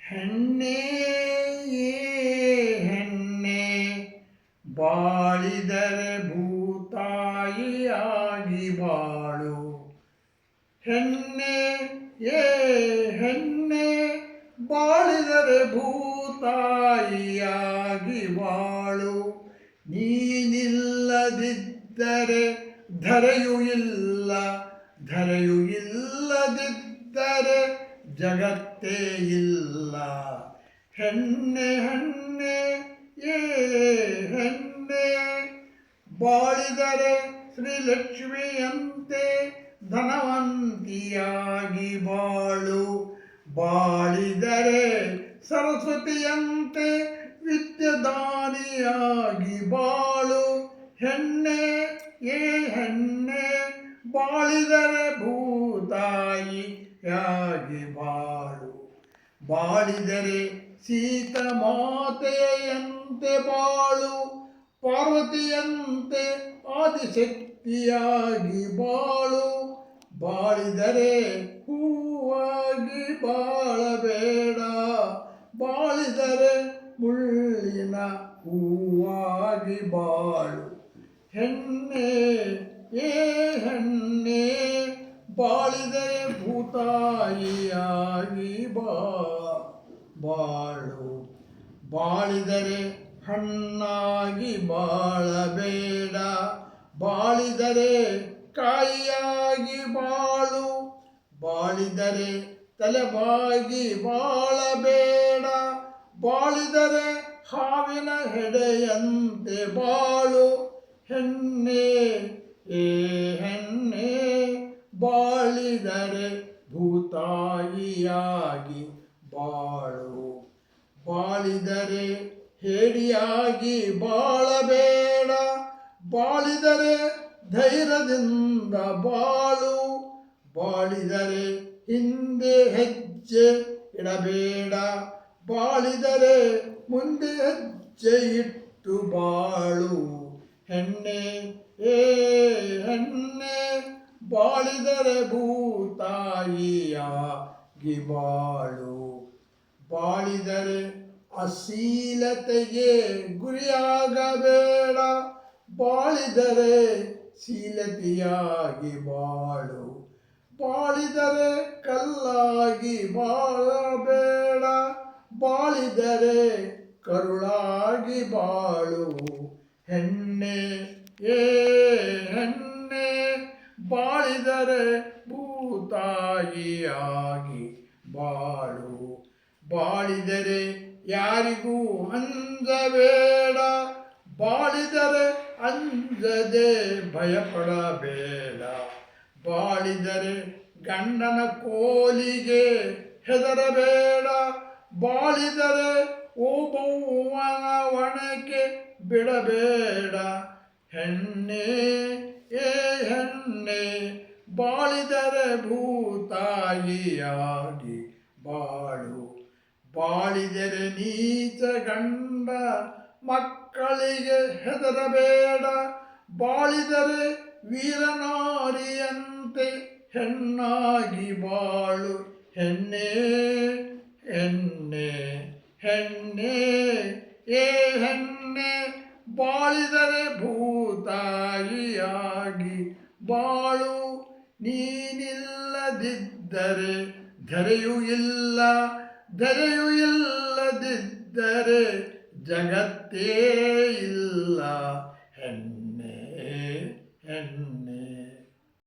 ಹೆಣ್ಣೆ ಹೆಣ್ಣೆ ಬಾಳಿದರೆ ಭೂತಾಯಿಯಾಗಿ ಬಾಳು. ಹೆಣ್ಣೆ ಹೆಣ್ಣೆ ಬಾಳಿದರೆ ಭೂತಾಯಿಯಾಗಿ ಬಾಳು. ನೀನಿಲ್ಲದಿದ್ದರೆ ಧರೆಯೂ ಇಲ್ಲ, ಧರೆಯು ಇಲ್ಲದಿದ್ದರೆ ಜಗತ್ತೇ ಇಲ್ಲ. ಹೆಣ್ಣೆ ಹೆಣ್ಣೆ ಹೆಣ್ಣೆ ಬಾಳಿದರೆ ಶ್ರೀಲಕ್ಷ್ಮಿಯಂತೆ ಧನವಂತಿಯಾಗಿ ಬಾಳು. ಬಾಳಿದರೆ ಸರಸ್ವತಿಯಂತೆ ವಿದ್ಯದಾನಿಯಾಗಿ ಬಾಳು. ಹೆಣ್ಣೆ ಹೆಣ್ಣೆ ಬಾಳಿದರೆ ಭೂತಾಯಿಯಾಗಿ ಬಾಳು. ಬಾಳಿದರೆ ಸೀತಮಾತೆಯಂತೆ ಬಾಳು. ಪಾರ್ವತಿಯಂತೆ ಆದಿಶಕ್ತಿಯಾಗಿ ಬಾಳು. ಬಾಳಿದರೆ ಹೂವಾಗಿ ಬಾಳಬೇಡ, ಬಾಳಿದರೆ ಮುಳ್ಳಿನ ಹೂವಾಗಿ ಬಾಳು. ಹೆಣ್ಣೆ ಹೆಣ್ಣೆ ಬಾಳಿದರೆ ಭೂತಾಯಿಯಾಗಿ ಬಾಳು. ಬಾಳಿದರೆ ಹಣ್ಣಾಗಿ ಬಾಳಬೇಡ, ಬಾಳಿದರೆ ಕಾಯಿಯಾಗಿ ಬಾಳು. ಬಾಳಿದರೆ ತಲೆಬಾಗಿ ಬಾಳಬೇಡ, ಬಾಳಿದರೆ ಹಾವಿನ ಹೆಡೆಯಂತೆ ಬಾಳು. ಹೆಣ್ಣೆ ಹೆಣ್ಣೆ ಬಾಳಿದರೆ ಭೂತಾಯಿಯಾಗಿ ಬಾಳು. ಬಾಳಿದರೆ ಹೇಡಿಯಾಗಿ ಬಾಳಬೇಡ, ಬಾಳಿದರೆ ಧೈರ್ಯದಿಂದ ಬಾಳು. ಬಾಳಿದರೆ ಹಿಂದೆ ಹೆಜ್ಜೆ ಇಡಬೇಡ, ಬಾಳಿದರೆ ಮುಂದೆ ಹೆಜ್ಜೆ ಇಟ್ಟು ಬಾಳು. ಹೆಣ್ಣೆ ಹೆಣ್ಣೆ ಬಾಳಿದರೆ ಭೂತಾಯಿಯಾಗಿ ಬಾಳು. ಬಾಳಿದರೆ ಅಶ್ಲೀಲತೆಗೆ ಗುರಿಯಾಗಬೇಡ, ಬಾಳಿದರೆ ಶೀಲತೆಯಾಗಿ ಬಾಳು. ಬಾಳಿದರೆ ಕಲ್ಲಾಗಿ ಬಾಳಬೇಡ, ಬಾಳಿದರೆ ಕರುಳಾಗಿ ಬಾಳು. ಹೆಣ್ಣೆ ಹೆಣ್ಣೆ ಬಾಳಿದರೆ ಭೂತಾಯಿಯಾಗಿ ಬಾಳು. ಬಾಳಿದರೆ ಯಾರಿಗೂ ಅಂಜಬೇಡ, ಬಾಳಿದರೆ ಅಂಜದೆ ಭಯಪಡಬೇಡ. ಬಾಳಿದರೆ ಗಂಡನ ಕೋಲಿಗೆ ಹೆದರಬೇಡ, ಬಾಳಿದರೆ ಓಬವ್ವನ ಒಣಕೆ ಬಿಡಬೇಡ. ಹೆಣ್ಣೆ ಹೆಣ್ಣೆ ಬಾಳಿದರೆ ಭೂತಾಯಿಯಾಗಿ ಬಾಳು. ಬಾಳಿದರೆ ನೀಚ ಗಂಡ ಮಕ್ಕಳಿಗೆ ಹೆದರಬೇಡ, ಬಾಳಿದರೆ ವೀರನಾರಿಯಂತೆ ಹೆಣ್ಣಾಗಿ ಬಾಳು. ಹೆಣ್ಣೆ ಹೆಣ್ಣೆ ಹೆಣ್ಣೆ ಹೆಣ್ಣೆ ಬಾಳಿದರೆ ಭೂತಾಯಿಯಾಗಿ ಬಾಳು. ನೀನಿಲ್ಲದಿದ್ದರೆ ಧರೆಯೂ ಇಲ್ಲ, ಧರೆಯು ಇಲ್ಲದಿದ್ದರೆ ಜಗತ್ತೇ ಇಲ್ಲ. ಹೆಣ್ಣೆ